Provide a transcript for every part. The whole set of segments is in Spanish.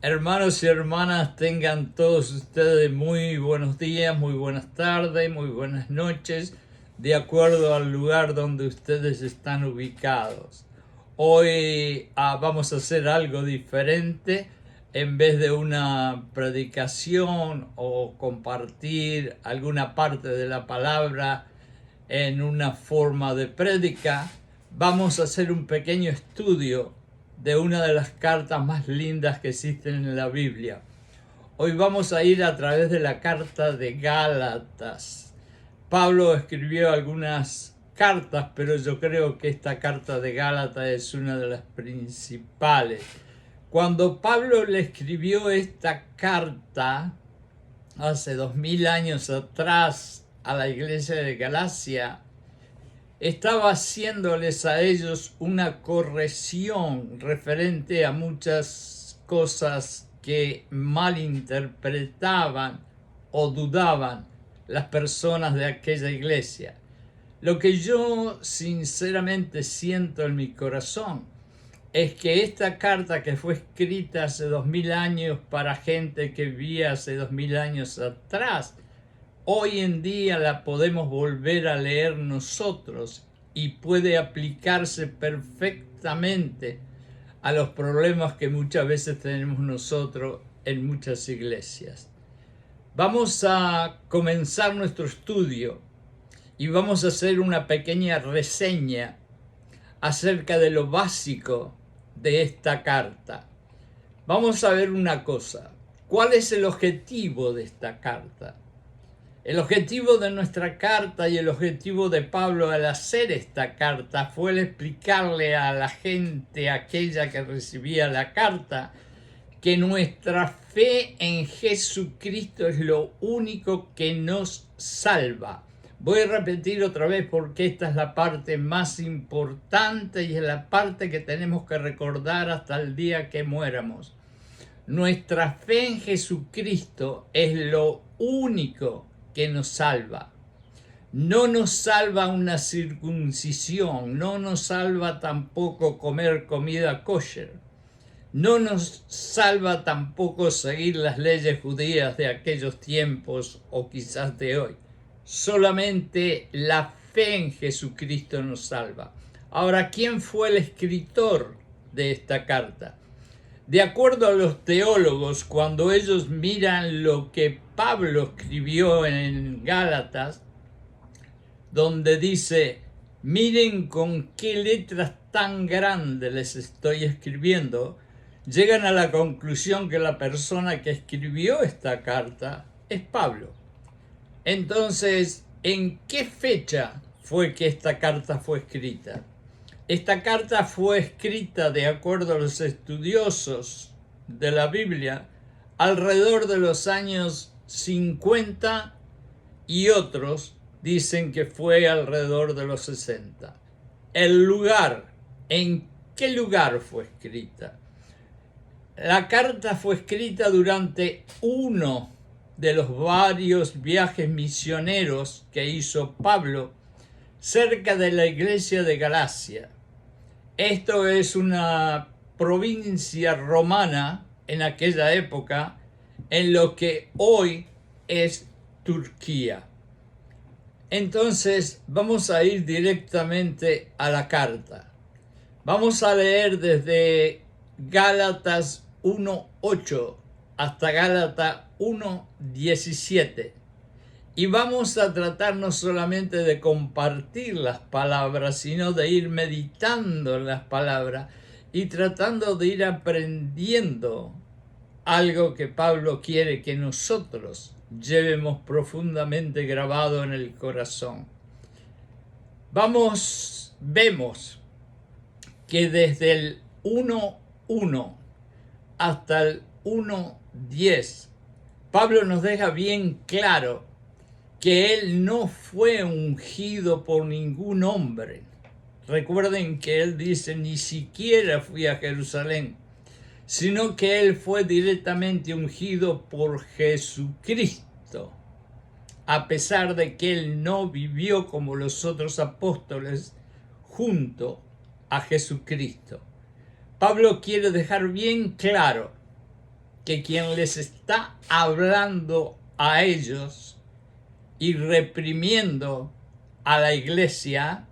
Hermanos y hermanas, tengan todos ustedes muy buenos días, muy buenas tardes, muy buenas noches, de acuerdo al lugar donde ustedes están ubicados. Hoy vamos a hacer algo diferente. En vez de una predicación o compartir alguna parte de la palabra en una forma de prédica, vamos a hacer un pequeño estudio de una de las cartas más lindas que existen en la Biblia. Hoy vamos a ir a través de la carta de Gálatas. Pablo escribió algunas cartas, pero yo creo que esta carta de Gálatas es una de las principales. Cuando Pablo le escribió esta carta hace 2000 años atrás a la iglesia de Galacia, estaba haciéndoles a ellos una corrección referente a muchas cosas que malinterpretaban o dudaban las personas de aquella iglesia. Lo que yo sinceramente siento en mi corazón es que esta carta, que fue escrita hace 2000 años para gente que vivía hace 2000 años atrás, hoy en día la podemos volver a leer nosotros y puede aplicarse perfectamente a los problemas que muchas veces tenemos nosotros en muchas iglesias. Vamos a comenzar nuestro estudio y vamos a hacer una pequeña reseña acerca de lo básico de esta carta. Vamos a ver una cosa. ¿Cuál es el objetivo de esta carta? El objetivo de nuestra carta y el objetivo de Pablo al hacer esta carta fue el explicarle a la gente, aquella que recibía la carta, que nuestra fe en Jesucristo es lo único que nos salva. Voy a repetir otra vez porque esta es la parte más importante y es la parte que tenemos que recordar hasta el día que muéramos. Nuestra fe en Jesucristo es lo único que nos salva. No nos salva una circuncisión, no nos salva tampoco comer comida kosher, no nos salva tampoco seguir las leyes judías de aquellos tiempos o quizás de hoy. Solamente la fe en Jesucristo nos salva. Ahora, ¿quién fue el escritor de esta carta? De acuerdo a los teólogos, cuando ellos miran lo que Pablo escribió en Gálatas, donde dice: miren con qué letras tan grandes les estoy escribiendo, llegan a la conclusión que la persona que escribió esta carta es Pablo. Entonces, ¿en qué fecha fue que esta carta fue escrita? Esta carta fue escrita, de acuerdo a los estudiosos de la Biblia, alrededor de los años 50 y otros dicen que fue alrededor de los 60. El lugar, ¿en qué lugar fue escrita? La carta fue escrita durante uno de los varios viajes misioneros que hizo Pablo cerca de la iglesia de Galacia. Esto es una provincia romana en aquella época, en lo que hoy es Turquía. Entonces vamos a ir directamente a la carta. Vamos a leer desde Gálatas 1:8 hasta Gálatas 1:17. Y vamos a tratar no solamente de compartir las palabras, sino de ir meditando en las palabras y tratando de ir aprendiendo algo que Pablo quiere que nosotros llevemos profundamente grabado en el corazón. Vemos que desde el 1:1 hasta el 1:10, Pablo nos deja bien claro que él no fue ungido por ningún hombre. Recuerden que él dice: ni siquiera fui a Jerusalén, sino que él fue directamente ungido por Jesucristo, a pesar de que él no vivió como los otros apóstoles junto a Jesucristo. Pablo quiere dejar bien claro que quien les está hablando a ellos y reprimiendo a la iglesia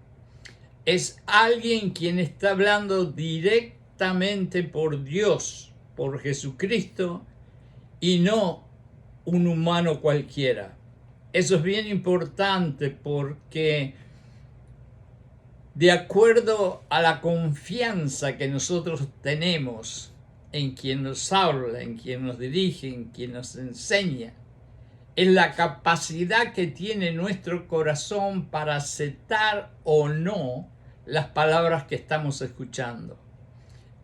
es alguien quien está hablando directamente por Dios, por Jesucristo, y no un humano cualquiera. Eso es bien importante porque de acuerdo a la confianza que nosotros tenemos en quien nos habla, en quien nos dirige, en quien nos enseña, es la capacidad que tiene nuestro corazón para aceptar o no las palabras que estamos escuchando.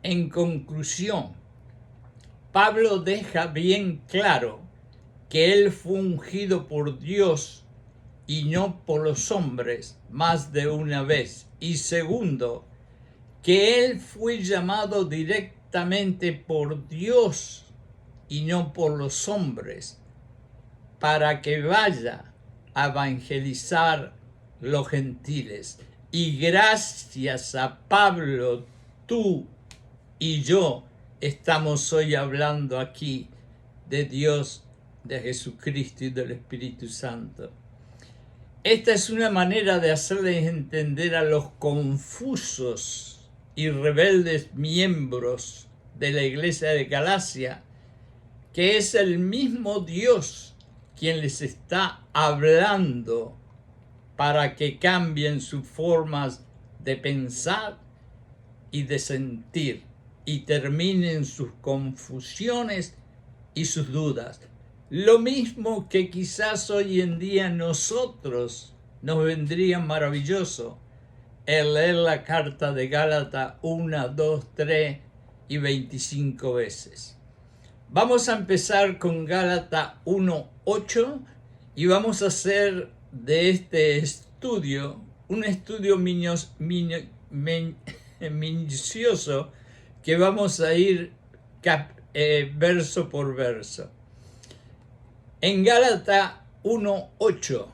En conclusión, Pablo deja bien claro que él fue ungido por Dios y no por los hombres más de una vez. Y segundo, que él fue llamado directamente por Dios y no por los hombres para que vaya a evangelizar los gentiles. Y gracias a Pablo, tú y yo estamos hoy hablando aquí de Dios, de Jesucristo y del Espíritu Santo. Esta es una manera de hacerles entender a los confusos y rebeldes miembros de la iglesia de Galacia que es el mismo Dios quien les está hablando para que cambien sus formas de pensar y de sentir y terminen sus confusiones y sus dudas. Lo mismo que quizás hoy en día nosotros nos vendría maravilloso el leer la carta de Gálatas 1, 2, 3 y 25 veces. Vamos a empezar con Gálatas 1, 8 y vamos a hacer de este estudio un estudio minucioso que vamos a ir verso por verso. En Gálatas 1:8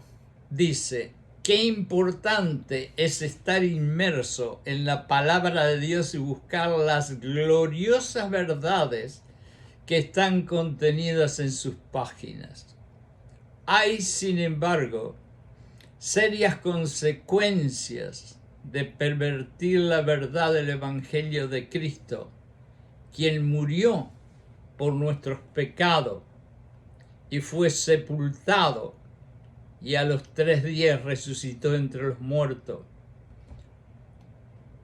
dice, qué importante es estar inmerso en la palabra de Dios y buscar las gloriosas verdades que están contenidas en sus páginas. Hay, sin embargo, serias consecuencias de pervertir la verdad del Evangelio de Cristo, quien murió por nuestros pecados y fue sepultado y a los 3 días resucitó entre los muertos.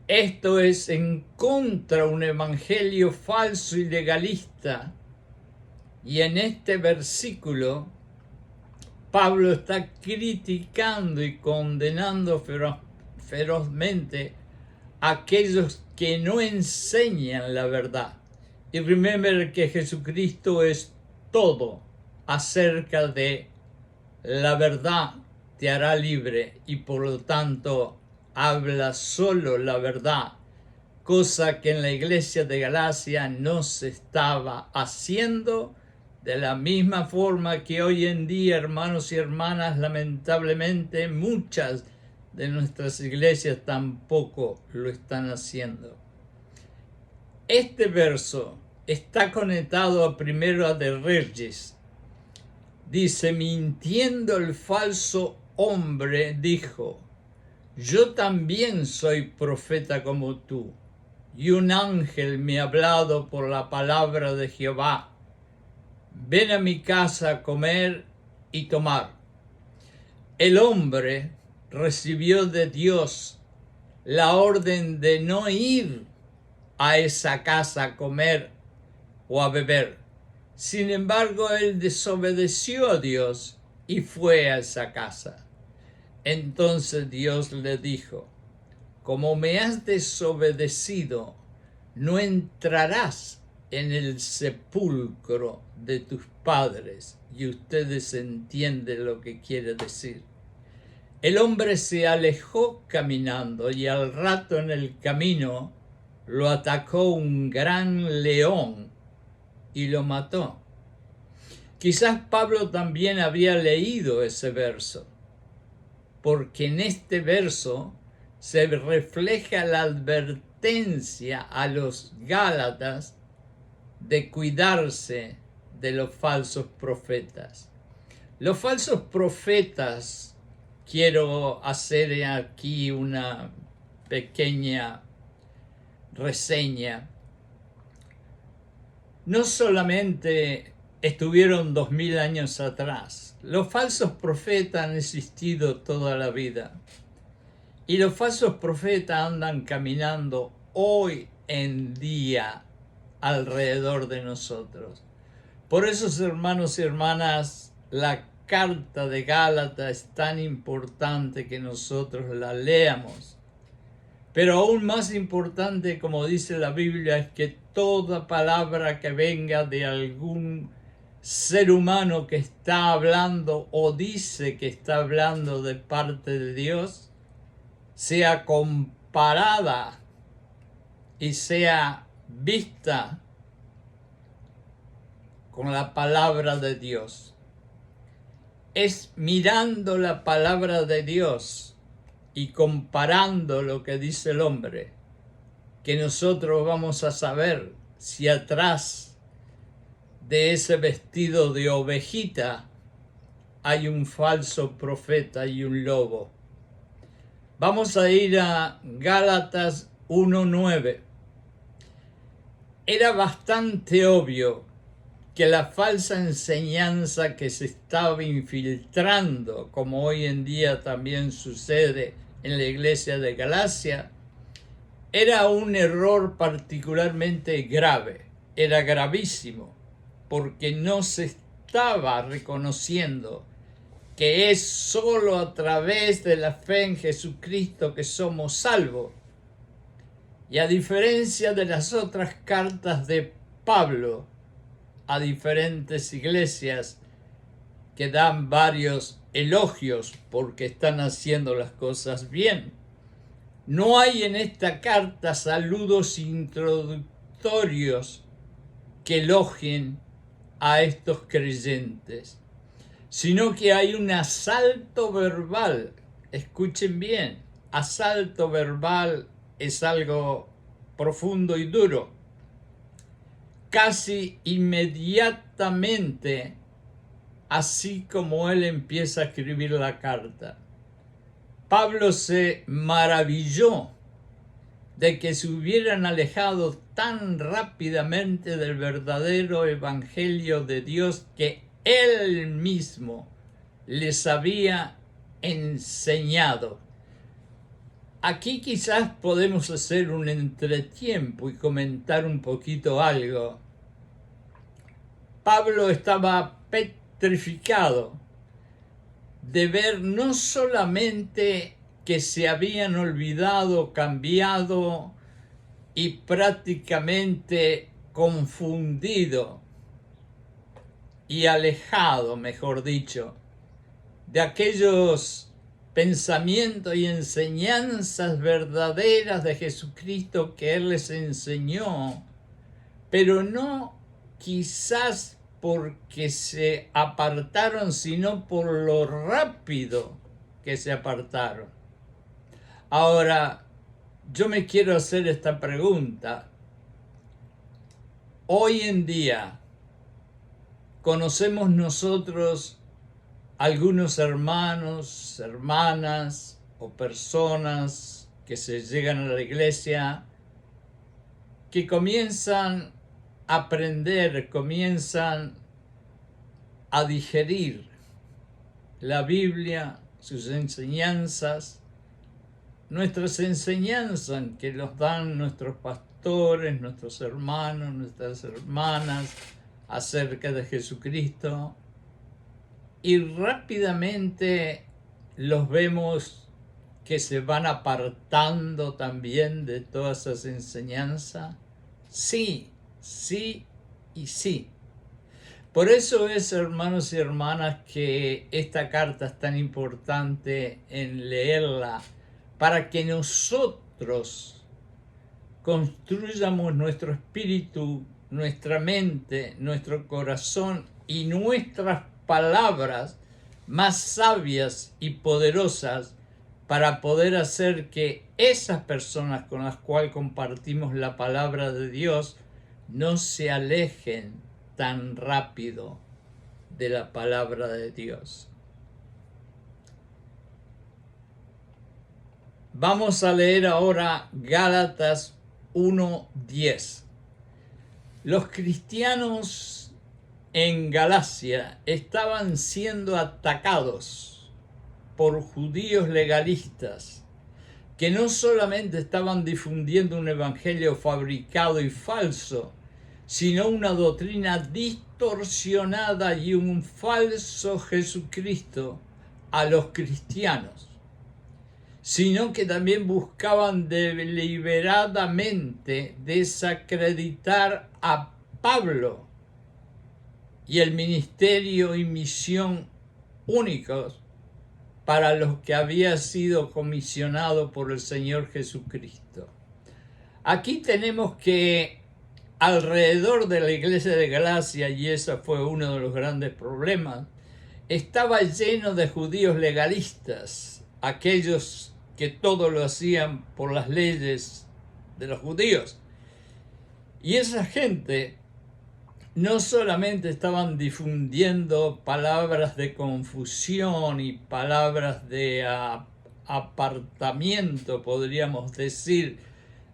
Esto es en contra de un evangelio falso y legalista. Y en este versículo, Pablo está criticando y condenando ferozmente a aquellos que no enseñan la verdad. Y remember que Jesucristo es todo acerca de la verdad, te hará libre y por lo tanto habla solo la verdad, cosa que en la iglesia de Galacia no se estaba haciendo de la misma forma que hoy en día, hermanos y hermanas, lamentablemente muchas de nuestras iglesias tampoco lo están haciendo. Este verso está conectado a Primera de Reyes. Dice, mintiendo el falso hombre, dijo, yo también soy profeta como tú, y un ángel me ha hablado por la palabra de Jehová. Ven a mi casa a comer y tomar. El hombre recibió de Dios la orden de no ir a esa casa a comer o a beber. Sin embargo, él desobedeció a Dios y fue a esa casa. Entonces Dios le dijo, como me has desobedecido, no entrarás en el sepulcro de tus padres. Y ustedes entienden lo que quiere decir. El hombre se alejó caminando y al rato en el camino lo atacó un gran león y lo mató. Quizás Pablo también había leído ese verso, porque en este verso se refleja la advertencia a los Gálatas de cuidarse de los falsos profetas. Los falsos profetas, quiero hacer aquí una pequeña reseña, no solamente estuvieron 2000 años atrás, los falsos profetas han existido toda la vida. Y los falsos profetas andan caminando hoy en día alrededor de nosotros. Por eso, hermanos y hermanas, la carta de Gálatas es tan importante que nosotros la leamos. Pero aún más importante, como dice la Biblia, es que toda palabra que venga de algún ser humano que está hablando o dice que está hablando de parte de Dios, sea comparada y sea vista con la palabra de Dios. Es mirando la palabra de Dios y comparando lo que dice el hombre que nosotros vamos a saber si atrás de ese vestido de ovejita hay un falso profeta y un lobo. Vamos a ir a Gálatas 1:9. Era bastante obvio que la falsa enseñanza que se estaba infiltrando, como hoy en día también sucede en la iglesia de Galacia, era un error particularmente grave, era gravísimo, porque no se estaba reconociendo que es solo a través de la fe en Jesucristo que somos salvos. Y a diferencia de las otras cartas de Pablo a diferentes iglesias que dan varios elogios porque están haciendo las cosas bien, no hay en esta carta saludos introductorios que elogien a estos creyentes, sino que hay un asalto verbal. Escuchen bien, asalto verbal es algo profundo y duro. Casi inmediatamente, así como él empieza a escribir la carta, Pablo se maravilló de que se hubieran alejado tan rápidamente del verdadero evangelio de Dios que él mismo les había enseñado. Aquí quizás podemos hacer un entretiempo y comentar un poquito algo. Pablo estaba petrificado de ver no solamente que se habían olvidado, cambiado y prácticamente confundido y alejado, mejor dicho, de aquellos pensamientos y enseñanzas verdaderas de Jesucristo que Él les enseñó, pero no quizás porque se apartaron, sino por lo rápido que se apartaron. Ahora, yo me quiero hacer esta pregunta. Hoy en día, ¿conocemos nosotros algunos hermanos, hermanas o personas que se llegan a la iglesia que comienzan a aprender, comienzan a digerir la Biblia, sus enseñanzas, nuestras enseñanzas que nos dan nuestros pastores, nuestros hermanos, nuestras hermanas acerca de Jesucristo, y rápidamente los vemos que se van apartando también de todas esas enseñanzas? Sí, sí y sí. Por eso es, hermanos y hermanas, que esta carta es tan importante en leerla, para que nosotros construyamos nuestro espíritu, nuestra mente, nuestro corazón y nuestras palabras más sabias y poderosas para poder hacer que esas personas con las cuales compartimos la palabra de Dios no se alejen tan rápido de la palabra de Dios. Vamos a leer ahora Gálatas 1:10. Los cristianos en Galacia estaban siendo atacados por judíos legalistas que no solamente estaban difundiendo un evangelio fabricado y falso, sino una doctrina distorsionada y un falso Jesucristo a los cristianos, sino que también buscaban deliberadamente desacreditar a Pablo y el ministerio y misión únicos para los que había sido comisionado por el Señor Jesucristo. Aquí tenemos que alrededor de la iglesia de Galacia, y ese fue uno de los grandes problemas, estaba lleno de judíos legalistas, aquellos que todo lo hacían por las leyes de los judíos. Y esa gente no solamente estaban difundiendo palabras de confusión y palabras de apartamiento, podríamos decir,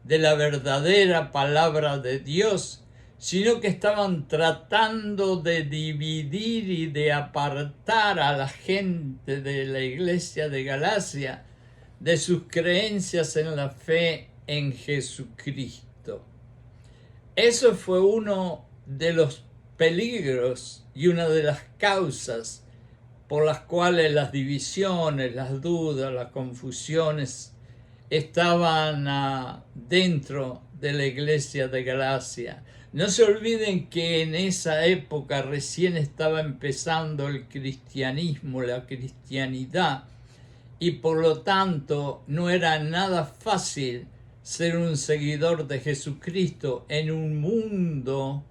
de la verdadera palabra de Dios, sino que estaban tratando de dividir y de apartar a la gente de la iglesia de Galacia de sus creencias en la fe en Jesucristo. Eso fue uno de los peligros y una de las causas por las cuales las divisiones, las dudas, las confusiones estaban dentro de la iglesia de Galacia. No se olviden que en esa época recién estaba empezando el cristianismo, la cristianidad, y por lo tanto no era nada fácil ser un seguidor de Jesucristo en un mundo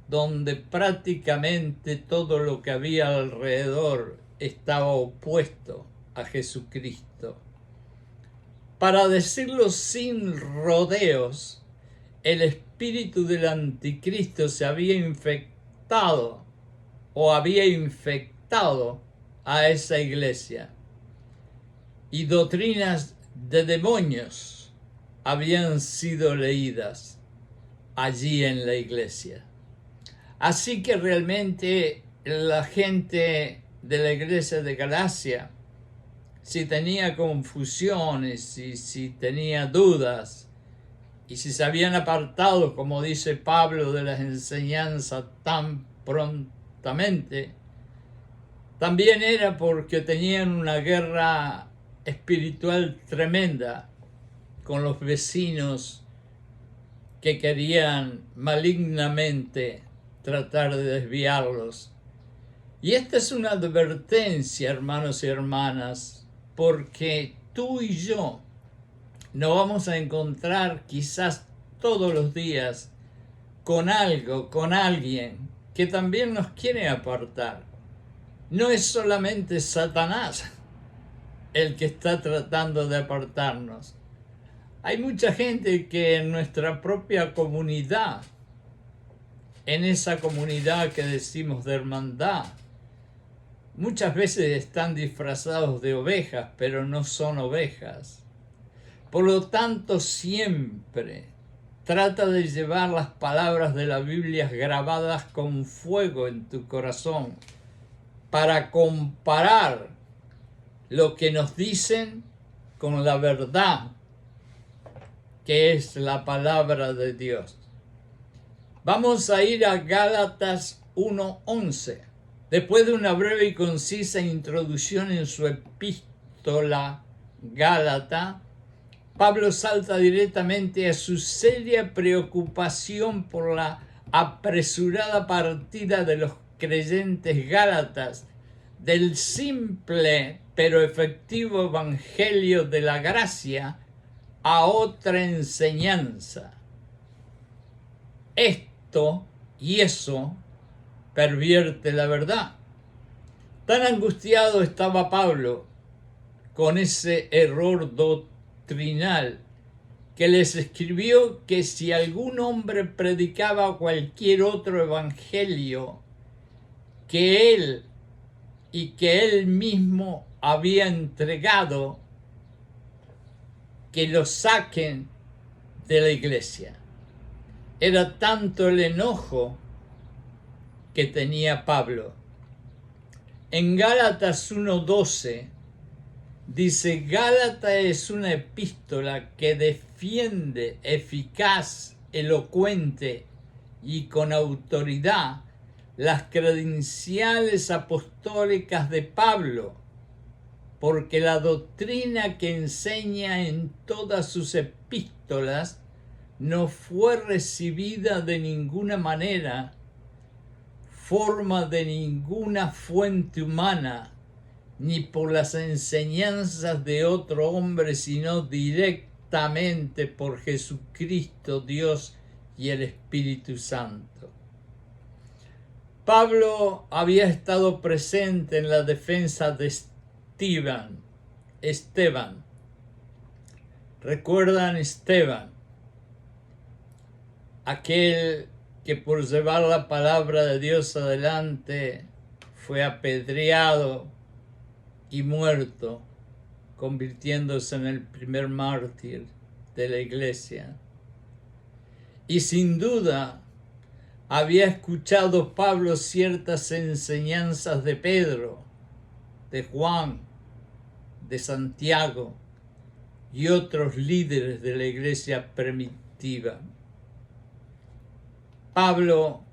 donde prácticamente todo lo que había alrededor estaba opuesto a Jesucristo. Para decirlo sin rodeos, el espíritu del anticristo se había infectado a esa iglesia, y doctrinas de demonios habían sido leídas allí en la iglesia. Así que realmente la gente de la iglesia de Galacia, si tenía confusiones, si tenía dudas, y si se habían apartado, como dice Pablo, de las enseñanzas tan prontamente, también era porque tenían una guerra espiritual tremenda con los vecinos que querían malignamente tratar de desviarlos. Y esta es una advertencia, hermanos y hermanas, porque tú y yo nos vamos a encontrar quizás todos los días con algo, con alguien que también nos quiere apartar. No es solamente Satanás el que está tratando de apartarnos. Hay mucha gente que en nuestra propia comunidad, en esa comunidad que decimos de hermandad, muchas veces están disfrazados de ovejas, pero no son ovejas. Por lo tanto, siempre trata de llevar las palabras de la Biblia grabadas con fuego en tu corazón para comparar lo que nos dicen con la verdad, que es la palabra de Dios. Vamos a ir a Gálatas 1:11. Después de una breve y concisa introducción en su epístola Gálata, Pablo salta directamente a su seria preocupación por la apresurada partida de los creyentes gálatas del simple pero efectivo evangelio de la gracia a otra enseñanza. Esto y eso pervierte la verdad. Tan angustiado estaba Pablo con ese error doctrinal que les escribió que si algún hombre predicaba cualquier otro evangelio que él y que él mismo había entregado, que lo saquen de la iglesia. Era tanto el enojo que tenía Pablo. En Gálatas 1:12 dice: Gálatas es una epístola que defiende eficaz, elocuente y con autoridad las credenciales apostólicas de Pablo, porque la doctrina que enseña en todas sus epístolas no fue recibida de ninguna manera, forma de ninguna fuente humana, ni por las enseñanzas de otro hombre, sino directamente por Jesucristo, Dios y el Espíritu Santo. Pablo había estado presente en la defensa de Esteban. ¿Recuerdan Esteban? Aquel que por llevar la palabra de Dios adelante fue apedreado y muerto, convirtiéndose en el primer mártir de la iglesia. Y sin duda había escuchado Pablo ciertas enseñanzas de Pedro, de Juan, de Santiago y otros líderes de la iglesia primitiva. Pablo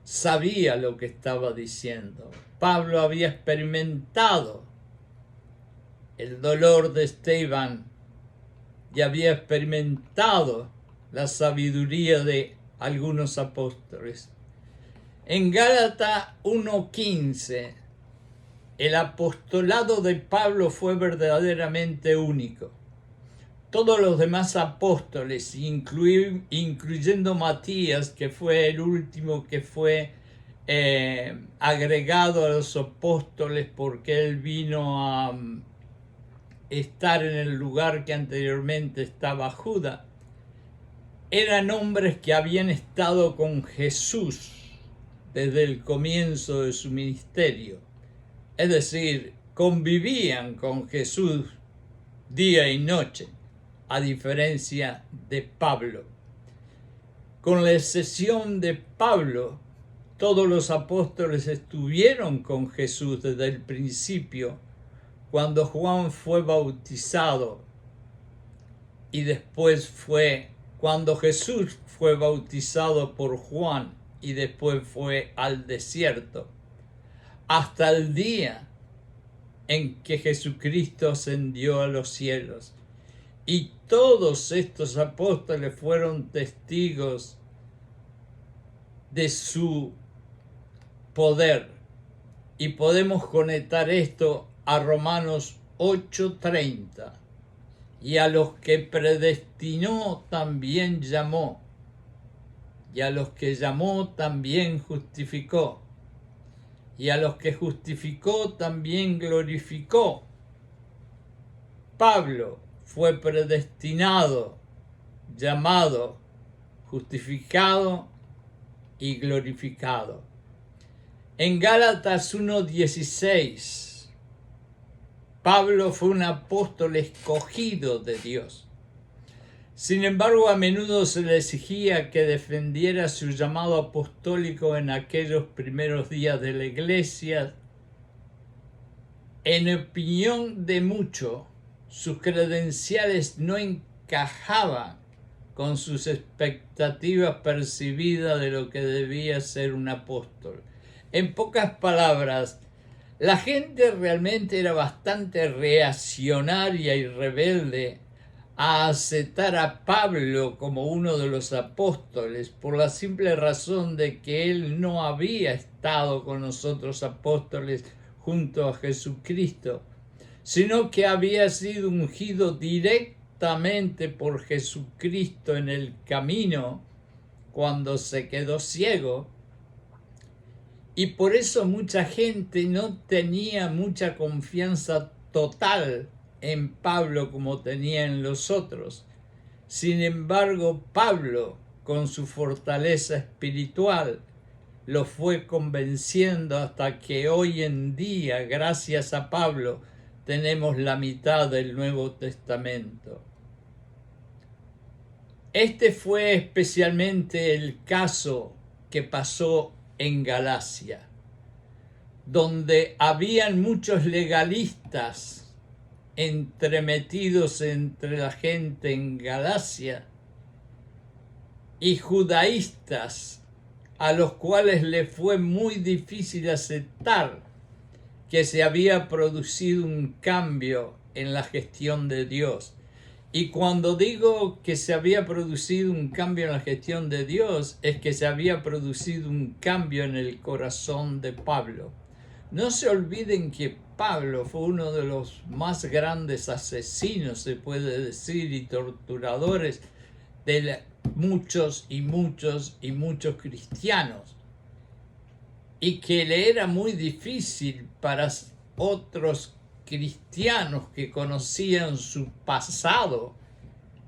sabía lo que estaba diciendo. Pablo había experimentado el dolor de Esteban y había experimentado la sabiduría de algunos apóstoles. En Gálatas 1:15, el apostolado de Pablo fue verdaderamente único. Todos los demás apóstoles, incluyendo Matías, que fue el último que fue agregado a los apóstoles porque él vino a estar en el lugar que anteriormente estaba Judas, eran hombres que habían estado con Jesús desde el comienzo de su ministerio. Es decir, convivían con Jesús día y noche, a diferencia de Pablo. Con la excepción de Pablo, todos los apóstoles estuvieron con Jesús desde el principio, cuando Juan fue bautizado, y después cuando Jesús fue bautizado por Juan y después fue al desierto, hasta el día en que Jesucristo ascendió a los cielos. Y todos estos apóstoles fueron testigos de su poder. Y podemos conectar esto a Romanos 8:30. Y a los que predestinó también llamó. Y a los que llamó también justificó. Y a los que justificó también glorificó. Pablo fue predestinado, llamado, justificado y glorificado. En Gálatas 1:16, Pablo fue un apóstol escogido de Dios. Sin embargo, a menudo se le exigía que defendiera su llamado apostólico en aquellos primeros días de la iglesia. En opinión de muchos, sus credenciales no encajaban con sus expectativas percibidas de lo que debía ser un apóstol. En pocas palabras, la gente realmente era bastante reaccionaria y rebelde a aceptar a Pablo como uno de los apóstoles por la simple razón de que él no había estado con los otros apóstoles junto a Jesucristo, sino que había sido ungido directamente por Jesucristo en el camino cuando se quedó ciego. Y por eso mucha gente no tenía mucha confianza total en Pablo como tenía en los otros. Sin embargo, Pablo, con su fortaleza espiritual, lo fue convenciendo hasta que hoy en día, gracias a Pablo, tenemos la mitad del Nuevo Testamento. Este fue especialmente el caso que pasó en Galacia, donde habían muchos legalistas entremetidos entre la gente en Galacia y judaístas a los cuales le fue muy difícil aceptar que se había producido un cambio en la gestión de Dios. Y cuando digo que se había producido un cambio en la gestión de Dios, es que se había producido un cambio en el corazón de Pablo. No se olviden que Pablo fue uno de los más grandes asesinos, se puede decir, y torturadores de muchos cristianos, y que le era muy difícil para otros cristianos que conocían su pasado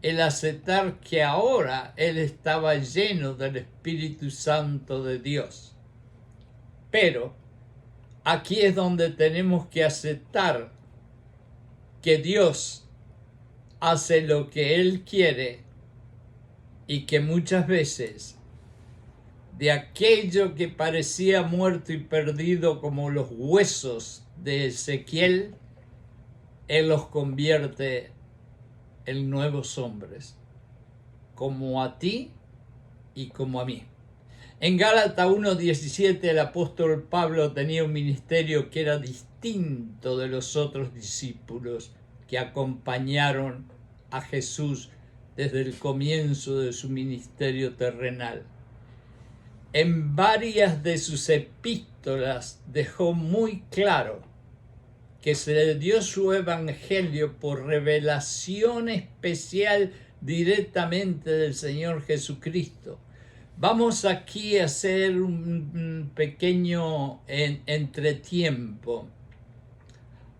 el aceptar que ahora él estaba lleno del Espíritu Santo de Dios. Pero aquí es donde tenemos que aceptar que Dios hace lo que Él quiere y que muchas veces de aquello que parecía muerto y perdido como los huesos de Ezequiel, Él los convierte en nuevos hombres, como a ti y como a mí. En Gálatas 1:17 el apóstol Pablo tenía un ministerio que era distinto de los otros discípulos que acompañaron a Jesús desde el comienzo de su ministerio terrenal. En varias de sus epístolas dejó muy claro que se le dio su evangelio por revelación especial directamente del Señor Jesucristo. Vamos aquí a hacer un pequeño entretiempo.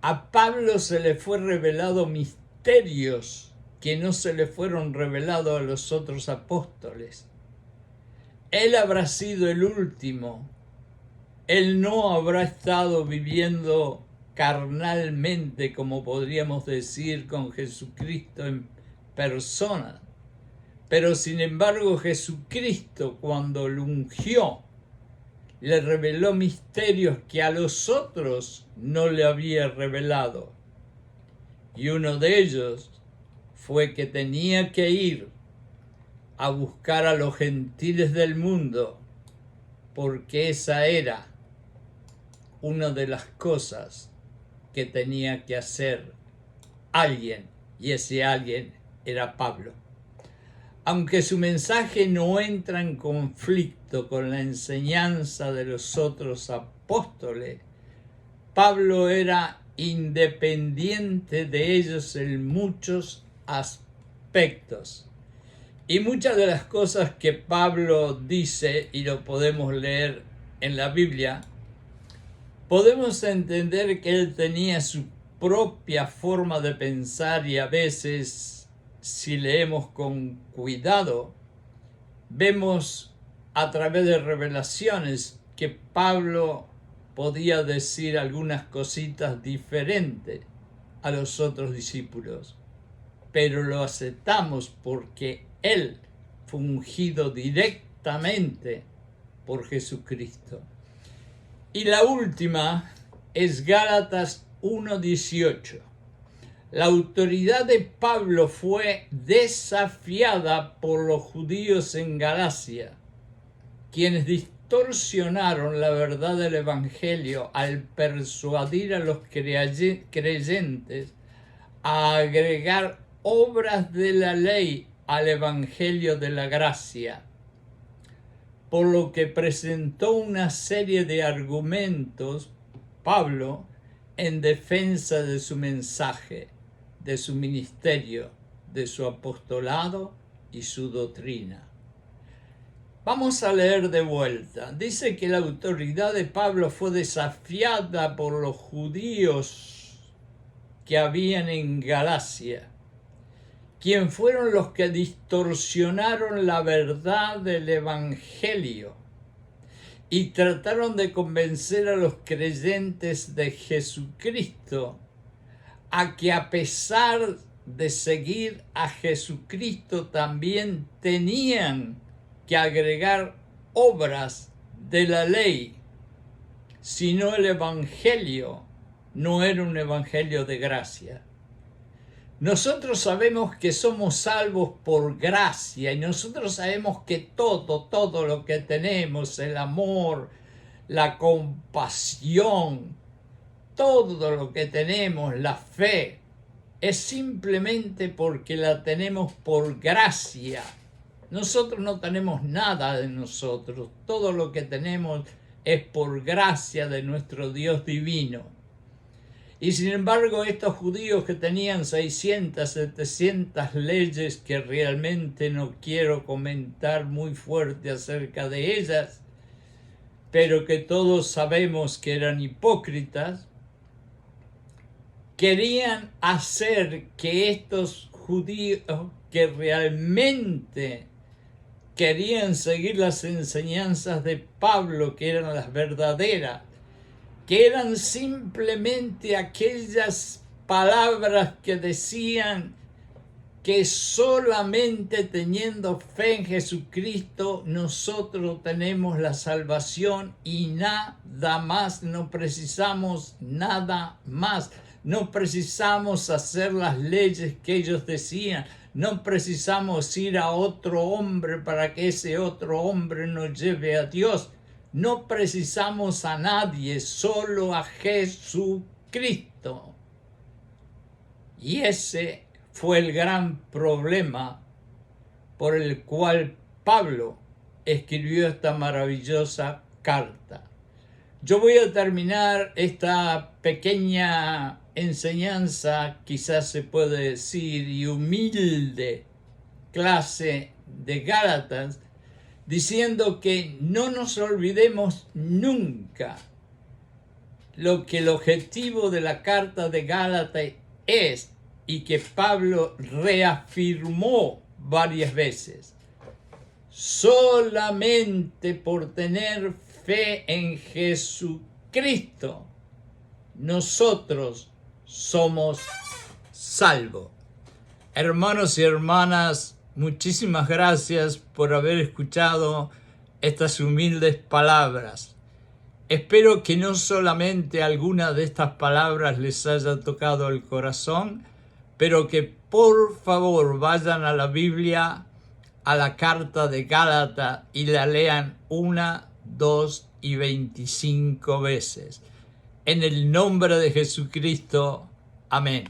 A Pablo se le fue revelado misterios que no se le fueron revelados a los otros apóstoles. Él habrá sido el último. Él no habrá estado viviendo carnalmente, como podríamos decir, con Jesucristo en persona. Pero sin embargo, Jesucristo, cuando lo ungió, le reveló misterios que a los otros no le había revelado. Y uno de ellos fue que tenía que ir a buscar a los gentiles del mundo, porque esa era una de las cosas que tenía que hacer alguien, y ese alguien era Pablo. Aunque su mensaje no entra en conflicto con la enseñanza de los otros apóstoles, Pablo era independiente de ellos en muchos aspectos. Y muchas de las cosas que Pablo dice, y lo podemos leer en la Biblia, podemos entender que él tenía su propia forma de pensar y a veces, si leemos con cuidado, vemos a través de revelaciones que Pablo podía decir algunas cositas diferentes a los otros discípulos, pero lo aceptamos porque él fue ungido directamente por Jesucristo. Y la última es Gálatas 1:18. La autoridad de Pablo fue desafiada por los judíos en Galacia, quienes distorsionaron la verdad del Evangelio al persuadir a los creyentes a agregar obras de la ley al Evangelio de la gracia, por lo que presentó una serie de argumentos, Pablo, en defensa de su mensaje, de su ministerio, de su apostolado y su doctrina. Vamos a leer de vuelta. Dice que la autoridad de Pablo fue desafiada por los judíos que habían en Galacia, quien fueron los que distorsionaron la verdad del Evangelio y trataron de convencer a los creyentes de Jesucristo a que, a pesar de seguir a Jesucristo, también tenían que agregar obras de la ley, si no el Evangelio no era un Evangelio de gracia. Nosotros sabemos que somos salvos por gracia y nosotros sabemos que todo lo que tenemos, el amor, la compasión, todo lo que tenemos, la fe, es simplemente porque la tenemos por gracia. Nosotros no tenemos nada de nosotros, todo lo que tenemos es por gracia de nuestro Dios divino. Y sin embargo, estos judíos que tenían 600, 700 leyes, que realmente no quiero comentar muy fuerte acerca de ellas, pero que todos sabemos que eran hipócritas, querían hacer que estos judíos que realmente querían seguir las enseñanzas de Pablo, que eran las verdaderas, que eran simplemente aquellas palabras que decían que solamente teniendo fe en Jesucristo nosotros tenemos la salvación y nada más, no precisamos nada más, no precisamos hacer las leyes que ellos decían, no precisamos ir a otro hombre para que ese otro hombre nos lleve a Dios. No precisamos a nadie, solo a Jesucristo. Y ese fue el gran problema por el cual Pablo escribió esta maravillosa carta. Yo voy a terminar esta pequeña enseñanza, quizás se puede decir, y humilde clase de Gálatas, diciendo que no nos olvidemos nunca lo que el objetivo de la carta de Gálatas es y que Pablo reafirmó varias veces. Solamente por tener fe en Jesucristo nosotros somos salvos. Hermanos y hermanas, muchísimas gracias por haber escuchado estas humildes palabras. Espero que no solamente alguna de estas palabras les haya tocado el corazón, pero que por favor vayan a la Biblia, a la carta de Gálatas y la lean 1, 2 y 25 veces. En el nombre de Jesucristo. Amén.